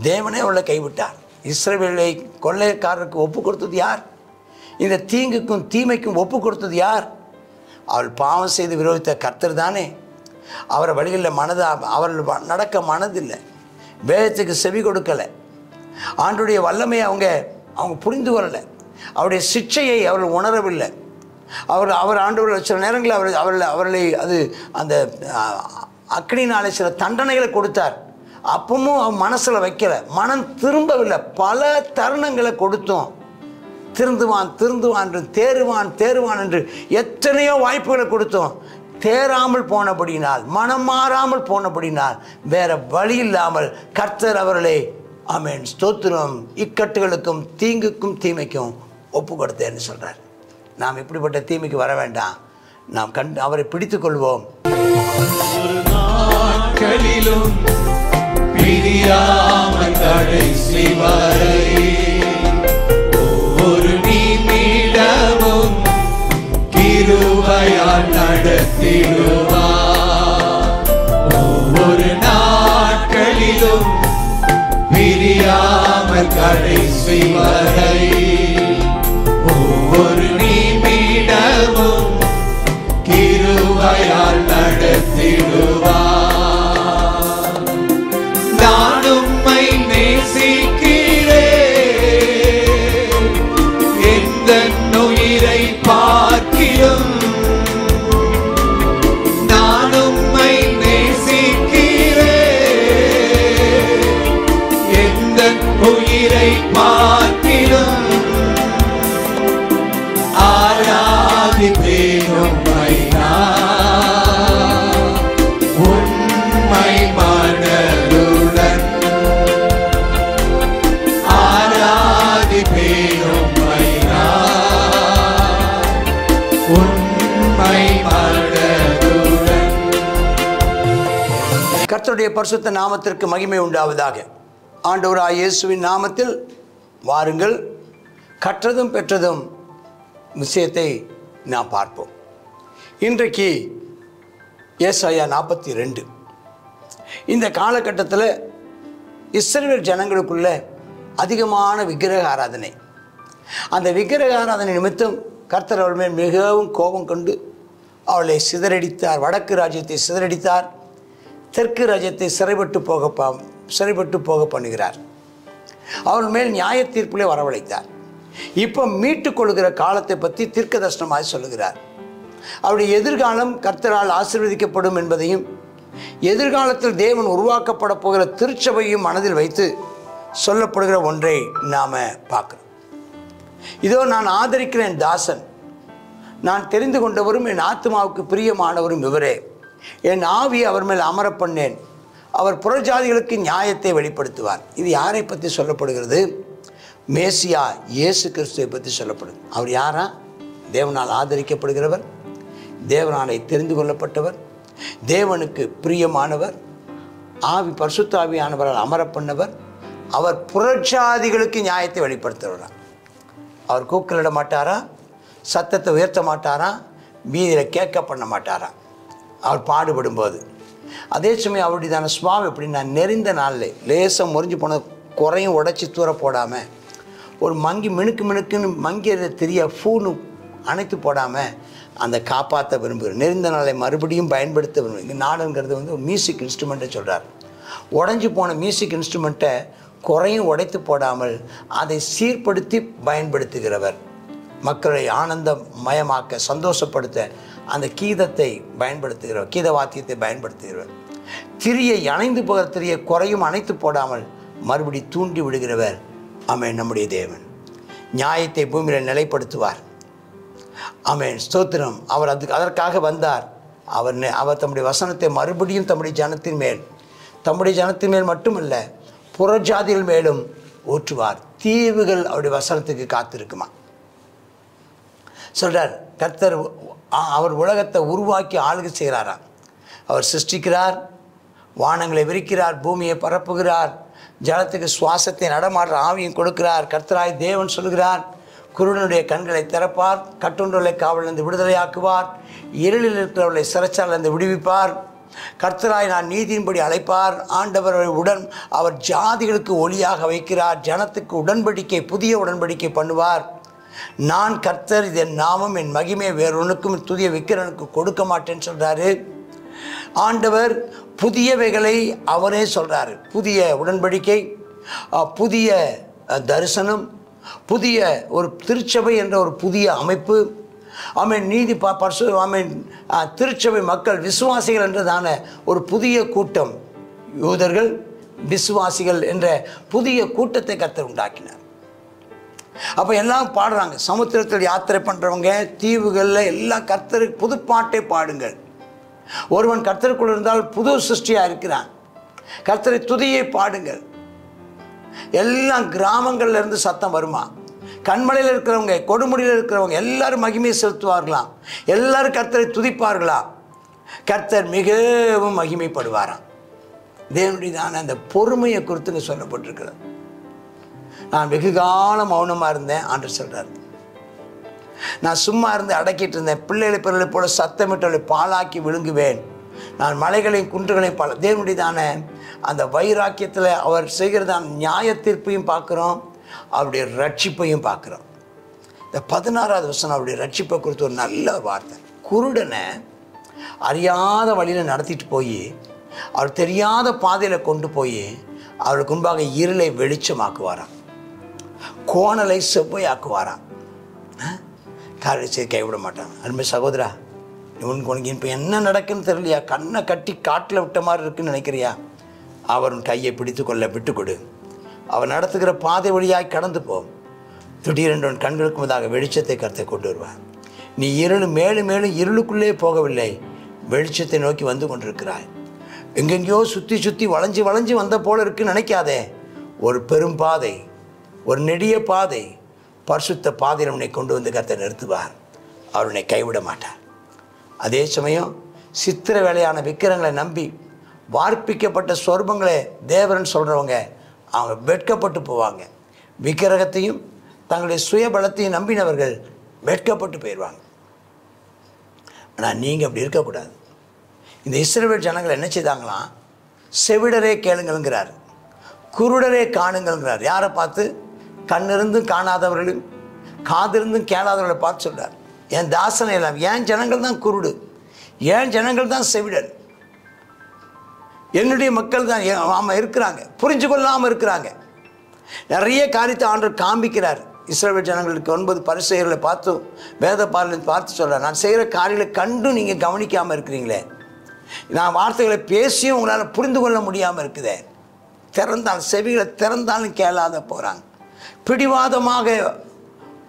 தேவனே அவளை கைவிட்டார். இஸ்ரவேலை கொள்ளைக்காரருக்கு ஒப்பு கொடுத்தது யார்? இந்த தீங்குக்கும் தீமைக்கும் ஒப்பு கொடுத்தது யார்? அவள் பாவம் செய்து விரோதித்த கர்த்தர் தானே. அவரை வழிகளில் அவர்கள் நடக்க மனதில்லை, வேதத்துக்கு செவி கொடுக்கலை, ஆண்டுடைய வல்லமையை அவங்க புரிந்து கொள்ளலை, அவருடைய சிக்ஷையை அவர்கள் உணரவில்லை. அவர் ஆண்டவர்கள் சில நேரங்களில் அவர்களை அது அந்த அக்கினினாலே சில தண்டனைகளை கொடுத்தார். அப்பவும் அவன் மனசில் வைக்கலை, மனம் திரும்பவில்லை. பல தருணங்களை கொடுத்தோம். திருந்துவான் என்று தேறுவான் என்று எத்தனையோ வாய்ப்புகளை கொடுத்தோம். தேராமல் போனபடினால், மனம் மாறாமல் போனபடினால் வேற வழி இல்லாமல் கர்த்தர் அவர்களை ஆமென் ஸ்தோத்திரம் இக்கட்டுகளுக்கும் தீங்குக்கும் தீமைக்கும் ஒப்பு கொடுத்தேன்னு சொல்கிறார். நாம் இப்படிப்பட்ட தீமைக்கு வர வேண்டாம். நாம் அவரை பிடித்துக் கொள்வோம். ஒரு நிமிடமும் கிருபையால் நடத்திடுவார். ஒவ்வொரு நாட்களிலும் பிரியாமல் கடைசி வரை. ஒவ்வொரு நிமிடமும் கிருபையால் நடத்திடுவார். நான் உம்மை நேசிக்கிறேன், எந்த உயிரை பார்க்கிலும். நான் உம்மை நேசிக்கிறேன், எந்த உயிரை பார்க்கிலும். ஆராதிப்பேன் உம்மை நான் உண்மை மனதுடன். ஆராதிப்பேன் உம்மை நான் உண்மை மனதுடன். கர்த்தருடைய பரிசுத்த நாமத்திற்கு மகிமை உண்டாவதாக. ஆண்டவராகிய இயேசுவின் நாமத்தில் வாருங்கள். கற்றதும் பெற்றதும் விஷயத்தை நாம் பார்ப்போம். இன்றைக்கு ஏசாயா 42. இந்த காலகட்டத்தில் இஸ்ரவேல் ஜனங்களுக்குள்ள அதிகமான விக்கிரக ஆராதனை. அந்த விக்கிரக ஆராதனை நிமித்தம் கர்த்தர் அவள் மேல் மிகவும் கோபம் கொண்டு அவளை சிதறடித்தார். வடக்கு ராஜ்யத்தை சிதறடித்தார், தெற்கு ராஜ்யத்தை சிறைப்பட்டு போக பண்ணுகிறார். அவள் மேல் நியாய தீர்ப்பிலே வரவழைத்தார். இப்போ மீட்டுக் கொள்கிற காலத்தை பற்றி தீர்க்கதரிசனமாக சொல்லுகிறார். அவருடைய எதிர்காலம் கர்த்தரால் ஆசீர்வதிக்கப்படும் என்பதையும், எதிர்காலத்தில் தேவன் உருவாக்கப்பட போகிற திருச்சபையும் மனதில் வைத்து சொல்லப்படுகிற ஒன்றை நாம் பார்க்கிறோம். இதோ நான் ஆதரிக்கிறேன் தாசன், நான் தெரிந்து கொண்டவரும் என் ஆத்மாவுக்கு பிரியமானவரும் இவரே. என் ஆவியை அவர் மேல் அமர பண்ணேன், அவர் புறஜாதிகளுக்கு நியாயத்தை வெளிப்படுத்துவார். இது யாரை பற்றி சொல்லப்படுகிறது? மேசியா இயேசு கிறிஸ்துவை பற்றி சொல்லப்படுது. அவர் யாரா? தேவனால் ஆதரிக்கப்படுகிறவர், தேவனாலே தெரிந்து கொள்ளப்பட்டவர், தேவனுக்கு பிரியமானவர், பரிசுத்த ஆவியானவரால் அமர பண்ணவர். அவர் புறஜாதிகளுக்கு நியாயத்தை வெளிப்படுத்துகிறார். அவர் கூக்குலிட மாட்டாரா? சத்தத்தை உயர்த்த மாட்டாரா? வீதியில் கேட்க பண்ண மாட்டாரா? அவர் பாடுபடும்போது. அதே சமயம் அவருடையதான சுவாவம் எப்படின்னா, நெறிந்த நாளில் லேசம் முறிஞ்சு போன குறையும் உடைச்சி தூர போடாமல், ஒரு மினுக்குன்னு மங்கியதை தெரிய ஃபூனு அணைத்து போடாமல் அந்த காப்பாற்ற விரும்புகிறார். நெறிந்த நாளை மறுபடியும் பயன்படுத்த விரும்புகிறார். இங்கே நாடுங்கிறது ஒரு மியூசிக் இன்ஸ்ட்ருமெண்ட்டை சொல்கிறார். உடஞ்சி போன மியூசிக் இன்ஸ்ட்ருமெண்ட்டை குறையும் உடைத்து போடாமல் அதை சீர்படுத்தி பயன்படுத்துகிறவர். மக்களை ஆனந்தமயமாக்க, சந்தோஷப்படுத்த அந்த கீதத்தை பயன்படுத்துகிறவர், கீத வாத்தியத்தை பயன்படுத்துகிறவர். திரியை அணைந்து போகிற திரியை குறையும் அணைத்து போடாமல் மறுபடி தூண்டி விடுகிறவர். ஆமென். நம்முடைய தேவன் நியாயத்தை பூமியில் நிலைப்படுத்துவார். ஆமென், ஸ்தோத்திரம். அவர் அதற்காக வந்தார். அவர் தம்முடைய வசனத்தை மறுபடியும் தம்முடைய ஜனத்தின் மேல் மட்டுமல்ல, புறஜாதிகள் மேலும் ஊற்றுவார். தீவுகள் அவருடைய வசனத்துக்கு காத்திருக்குமா சொல்கிறார். கர்த்தர் அவர் உலகத்தை உருவாக்கி ஆளுகை செய்கிறாராம். அவர் சிருஷ்டிக்கிறார், வானங்களை விரிக்கிறார், பூமியை பரப்புகிறார், ஜலத்துக்கு சுவாசத்தை நடமாடுற ஆவியும் கொடுக்கிறார். கர்த்தராய் தேவன் சொல்கிறார், குருடனுடைய கண்களை திறப்பார், கட்டுண்டவர்களை காவலிருந்து விடுதலையாக்குவார், இருளில் இருக்கிறவர்களை சிறைச்சாலிருந்து விடுவிப்பார். கர்த்தராய் நான் நீதியின்படி அழைப்பார். ஆண்டவர் அவர் ஜாதிகளுக்கு ஒளியாக வைக்கிறார், ஜனத்துக்கு உடன்படிக்கை புதிய உடன்படிக்கை பண்ணுவார். நான் கர்த்தர், இது என் நாமம், என் மகிமை வேறொன்றுக்கும் துதிய விக்கிரனுக்கு கொடுக்க மாட்டேன்னு சொல்கிறாரு. ஆண்டவர் புதியவைகளை அவரே சொல்கிறாரு. புதிய உடன்படிக்கை, புதிய தரிசனம், புதிய ஒரு திருச்சபை என்ற ஒரு புதிய அமைப்பு. நீதி திருச்சபை மக்கள் விசுவாசிகள் என்றதான ஒரு புதிய கூட்டம், யூதர்கள் விசுவாசிகள் என்ற புதிய கூட்டத்தை கர்த்தர் உண்டாக்கினார். அப்போ எல்லாம் பாடுறாங்க. சமுத்திரத்தில் யாத்திரை பண்ணுறவங்க, தீவுகளில் எல்லாம் கர்த்தருக்கு புதுப்பாட்டை பாடுங்கள். ஒருவன் கர்த்தருக்குள் இருந்தால் புது சிருஷ்டியாக இருக்கிறான். கர்த்தரை துதியை பாடுங்கள். எல்லாம் கிராமங்கள்ல இருந்து சத்தம் வருமா? கண்மலையில் இருக்கிறவங்க, கொடுமுடியில் இருக்கிறவங்க எல்லாரும் மகிமையை செலுத்துவார்களாம். எல்லாரும் கர்த்தரை துதிப்பார்களா? கர்த்தர் மிகவும் மகிமைப்படுவாராம். தேவனுடையதான அந்த பொறுமையை குறித்துங்க சொல்லப்பட்டிருக்கிறது. நான் வெகு காலம் மௌனமாக இருந்தேன், ஆண்டவர் சொல்கிறார். நான் சும்மா இருந்து அடக்கிட்டு இருந்தேன். பிள்ளைகளை போல சத்தமிட்டவர்களை பாலாக்கி விழுங்குவேன். நான் மலைகளையும் குன்றுகளையும் தேவனுடையதான அந்த வைராக்கியத்தில் அவர் செய்கிறதான நியாய தீர்ப்பையும் பார்க்குறோம், அவருடைய ரட்சிப்பையும் பார்க்குறோம். இந்த 16வது வசனம் அவருடைய ரட்சிப்பை குறித்து ஒரு நல்ல வார்த்தை. குருடனை அறியாத வழியில் நடத்திட்டு போய் அவர் தெரியாத பாதையில் கொண்டு போய் அவருக்கு முன்பாக இருளை வெளிச்சமாக்குவாராம், கோணலை செவ்வையாக்குவாராம். காரியத்தை கைவிட மாட்டான். அருமை சகோதரா, உனக்கு இப்போ என்ன நடக்குன்னு தெரியலையா? கண்ணை கட்டி காட்டில் விட்ட மாதிரி இருக்குன்னு நினைக்கிறியா? அவன் கையை பிடித்து கொள்ள விட்டு கொடு. அவன் நடத்துகிற பாதை வழியாய் கடந்து போ. திடீரென்று கண்களுக்கு முதாக வெளிச்சத்தை கருத்தை கொண்டு வருவார். நீ மேலும் மேலும் இருளுக்குள்ளே போகவில்லை, வெளிச்சத்தை நோக்கி வந்து கொண்டிருக்கிறாய். எங்கெங்கேயோ சுற்றி சுற்றி வளைஞ்சு வளைஞ்சு வந்த போல இருக்குன்னு நினைக்காதே. ஒரு பெரும் பாதை, ஒரு நெடிய பாதை, பரிசுத்த பாதையில் உன்னை கொண்டு வந்து கர்த்தரை நிறுத்துவார். அவர் உன்னை கைவிட மாட்டார். அதே சமயம் சித்திர வேலையான விக்கிரங்களை நம்பி வார்ப்பிக்கப்பட்ட சொர்பங்களை தேவரன் சொல்கிறவங்க அவங்க வெட்கப்பட்டு போவாங்க. விக்கிரகத்தையும் தங்களுடைய சுயபலத்தையும் நம்பினவர்கள் வெட்கப்பட்டு போயிடுவாங்க. ஆனால் நீங்கள் அப்படி இருக்கக்கூடாது. இந்த இஸ்ரவேல் ஜனங்கள் என்ன செய்தாங்களாம்? செவிடரே கேளுங்கள்ங்கிறார், குருடரே காணுங்கள்ங்கிறார். யாரை பார்த்து? கண்ணிருந்தும் காணாதவர்களும் காதிருந்தும் கேளாதவர்களை பார்த்து சொல்கிறார். என் தாசனை எல்லாம் ஏன் ஜனங்கள் தான் குருடு, ஏன் ஜனங்கள் தான் செவிடர், என்னுடைய மக்கள் தான் இருக்கிறாங்க, புரிஞ்சு கொள்ளாமல் இருக்கிறாங்க. நிறைய காரியத்தை ஆண்டவர் காண்பிக்கிறார். இஸ்ரவேல் ஜனங்களுக்கு 9 பரிசேயர்களை பார்த்து வேத பாடலை பார்த்து சொல்கிறார், நான் செய்கிற காரியங்களை கண்டும் நீங்கள் கவனிக்காமல் இருக்கிறீங்களே, நான் வார்த்தைகளை பேசியும் உங்களால் புரிந்து கொள்ள முடியாமல் இருக்குதே. திறந்தால் செவிகளை திறந்தாலும் கேளாத போகிறாங்க. பிடிவாதமாக,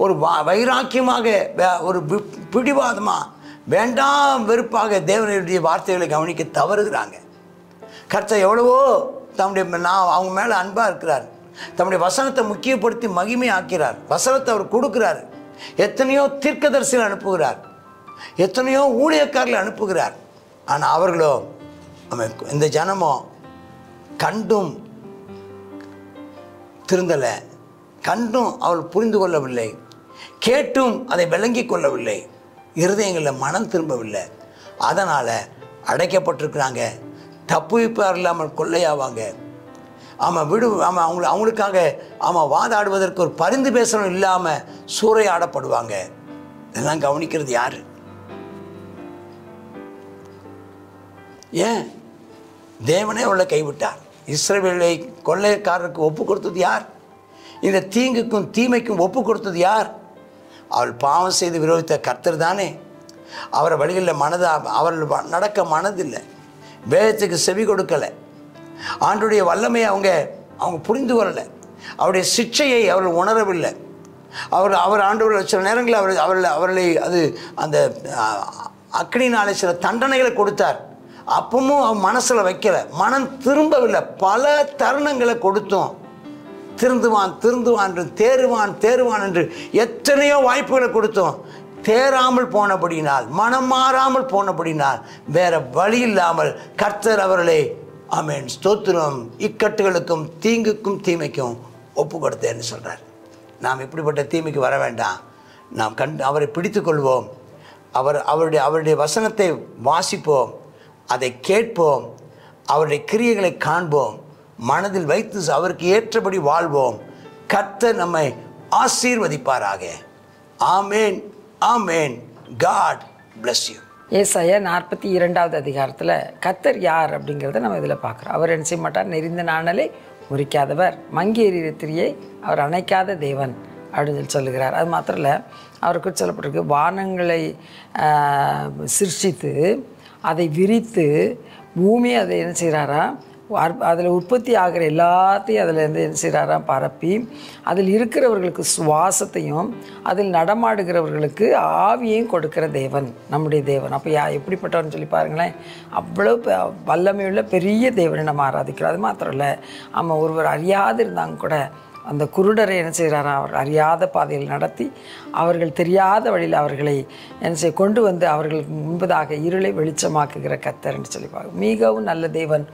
ஒரு வைராக்கியமாக, ஒரு பிடிவாதமாக, வேண்டாம் வெறுப்பாக தேவனுடைய வார்த்தைகளை கவனிக்க தவறுகிறாங்க. கர்த்தர் எவ்வளவோ அவங்க மேலே அன்பாக இருக்கிறார். தம்முடைய வசனத்தை முக்கியப்படுத்தி மகிமை ஆக்கிறார். வசனத்தை அவர் கொடுக்கிறார். எத்தனையோ தீர்க்கதரிசிகள் அனுப்புகிறார், எத்தனையோ ஊழியக்காரர்கள் அனுப்புகிறார். ஆனால் அவர்களோ, இந்த ஜனமோ கண்டும் திருந்தலை, கண்டும் அவள் புரிந்து கொள்ளவில்லை, கேட்டும் அதை விளங்கி கொள்ளவில்லை, இருதயங்களில் மனம் திரும்பவில்லை. அதனால் அடைக்கப்பட்டிருக்கிறாங்க. தப்புவிப்பார் இல்லாமல் கொள்ளையாவாங்க. அவங்களுக்காக வாதாடுவதற்கு ஒரு பரிந்து பேசணும் இல்லாமல் சூறையாடப்படுவாங்க. இதெல்லாம் கவனிக்கிறது யார்? ஏன் தேவனே அவளை கைவிட்டார்? இஸ்ரவேலை கொள்ளைக்காரருக்கு ஒப்பு கொடுத்தது யார்? இந்த தீங்குக்கும் தீமைக்கும் ஒப்பு கொடுத்தது யார்? அவள் பாவம் செய்து விரோதித்த கர்த்தர் தானே. அவரை வழிகளில் அவர்கள் நடக்க மனதில்லை, வேதத்துக்கு செவி கொடுக்கலை, ஆண்டுடைய வல்லமையை அவங்க புரிந்து கொள்ளலை, அவருடைய சிக்ஷையை அவர்கள் உணரவில்லை. அவர் ஆண்டவர்கள் சில நேரங்களில் அவர்களை அது அந்த அக்னினாலே சில தண்டனைகளை கொடுத்தார். அப்பவும் அவன் மனசில் வைக்கலை, மனம் திரும்பவில்லை. பல தருணங்களை கொடுத்தோம். திருந்துவான் என்று, தேறுவான் என்று எத்தனையோ வாய்ப்புகளை கொடுத்தோம். தேராமல் போனபடினால், மனம் மாறாமல் போனபடினால் வேற வழி இல்லாமல் கர்த்தர் அவர்களை ஸ்தோத்திரம், இக்கட்டுகளுக்கும் தீங்குக்கும் தீமைக்கும் ஒப்பு கொடுத்தேன்னு சொல்கிறார். நாம் இப்படிப்பட்ட தீமைக்கு வர வேண்டாம். நாம் அவரை பிடித்து கொள்வோம். அவருடைய வசனத்தை வாசிப்போம், அதை கேட்போம், அவருடைய கிரியைகளை காண்போம், மனதில் வைத்து அவருக்கு ஏற்றபடி வாழ்வோம். கர்த்தர் நம்மை ஆசீர்வதிப்பாராக. ஆமேன், ஆமேன். God bless you. ஏசாயா 42வது அதிகாரத்தில் கர்த்தர் யார் அப்படிங்கிறத நம்ம இதில் பார்க்குறோம். அவர் என்ன செய்ய மாட்டார்? நெறிந்த நாணலை முறிக்காதவர், மங்கி எறிகிற திரியை அவர் அணைக்காத தேவன் அப்படின்னு சொல்லுகிறார். அது மாத்திரம் இல்லை, அவருக்கு சொல்லப்பட்டிருக்கு, வானங்களை சிருஷ்டித்து அதை விரித்து பூமி அதை என்ன செய்கிறாரா, அதில் உற்பத்தி ஆகிற எல்லாத்தையும் அதில் இருந்து என்ன செய்கிறாராம்? பரப்பி அதில் இருக்கிறவர்களுக்கு சுவாசத்தையும் அதில் நடமாடுகிறவர்களுக்கு ஆவியையும் கொடுக்கிற தேவன் நம்முடைய தேவன். அப்போ எப்படிப்பட்டவன்னு சொல்லி பாருங்களேன். அவ்வளோ வல்லமையுள்ள பெரிய தேவனை நம்ம ஆராதிக்கிறோம். அது மாத்திரம் இல்லை, நம்ம ஒருவர் அறியாது இருந்தாங்க கூட அந்த குருடரை என்ன செய்கிறாரா, அவர் அறியாத பாதையில் நடத்தி அவர்கள் தெரியாத வழியில் அவர்களை என்ன செய்ய கொண்டு வந்து அவர்களுக்கு முன்பதாக இருளை வெளிச்சமாக்குகிற கர்த்தர்ன்னு சொல்லிப்பாங்க. மிகவும் நல்ல தேவன்.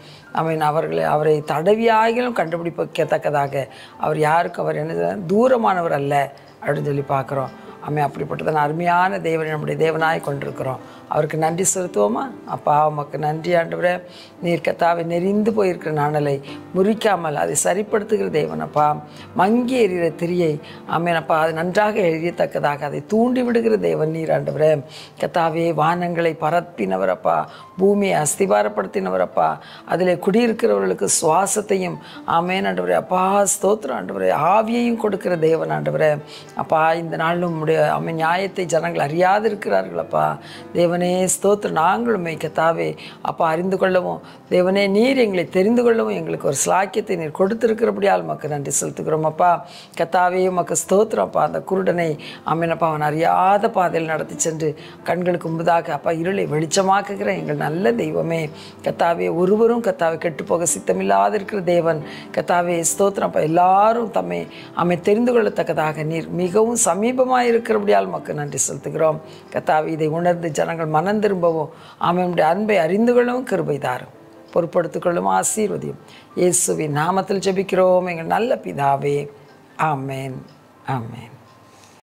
அவரை தடவியாகிலும் கண்டுபிடிக்கத்தக்கதாக அவர் யாருக்கும் அவர் என்ன தூரமானவர் அல்ல அப்படின்னு சொல்லி பார்க்குறோம். அப்படிப்பட்டதான அருமையான தேவனை நம்முடைய தேவனாய் கொண்டிருக்கிறோம். அவருக்கு நன்றி செலுத்துவோமா? அப்பா உமக்கு நன்றி ஆண்டவரே. நீர் கர்த்தாவே நெறிந்து போயிருக்கிற நாணலை முறிக்காமல் அதை சரிப்படுத்துகிற தேவன் அப்பா. மங்கி எறிகிற திரியை அப்பா அது நன்றாக எரியத்தக்கதாக அதை தூண்டி விடுகிற தேவன் நீர் ஆண்டவரே. கர்த்தாவே வானங்களை பரப்பினவர் அப்பா, பூமியை அஸ்திபாரப்படுத்தினவர் அப்பா, அதில் குடியிருக்கிறவர்களுக்கு சுவாசத்தையும் ஆண்டவரே அப்பா ஸ்தோத்திரம் ஆண்டவரே, ஆவியையும் கொடுக்கிற தேவன் ஆண்டவரே. அப்பா இந்த நாளும் உடைய நியாயத்தை ஜனங்கள் அறியாது இருக்கிறார்கள் அப்பா. தேவனே ஸ்தோத்திரம். நாங்களும் கர்த்தாவே அப்பா அறிந்து கொள்ளவும், தேவனே நீர் எங்களை தெரிந்து கொள்ளவும் எங்களுக்கு ஒரு ஸ்லாக்கியத்தை நீர் கொடுத்திருக்கிறபடியால் உமக்கு நன்றி செலுத்துகிறோம் அப்பா. கர்த்தாவே உமக்கு ஸ்தோத்திரம் அப்பா. அந்த குருடனை அப்பா அவன் அறியாத பாதையில் நடத்தி சென்று கண்களுக்கு முன்பதாக அப்பா இருளை வெளிச்சமாக்குகிற எங்கள் நல்ல தெய்வமே. கர்த்தாவே ஒருவரும் கர்த்தாவே கெட்டுப்போக சித்தமில்லாத இருக்கிற தேவன். கர்த்தாவே ஸ்தோத்திரம் அப்பா. எல்லாரும் தம்மை தெரிந்து கொள்ளத்தக்கதாக நீர் மிகவும் சமீபமாக இருக்கிறபடியால் உமக்கு நன்றி செலுத்துகிறோம். கர்த்தாவே இதை உணர்ந்து ஜனங்கள் மனம் திரும்பவும் அவனுடைய அன்பை அறிந்து கொள்ளவும் கிருபை தாரும், பொறுப்படுத்திக் கொள்ளும், ஆசீர்வதியும். இயேசுவின் நாமத்தில் ஜெபிக்கிறோம் எங்கள் நல்ல பிதாவே. ஆமேன், ஆமேன்.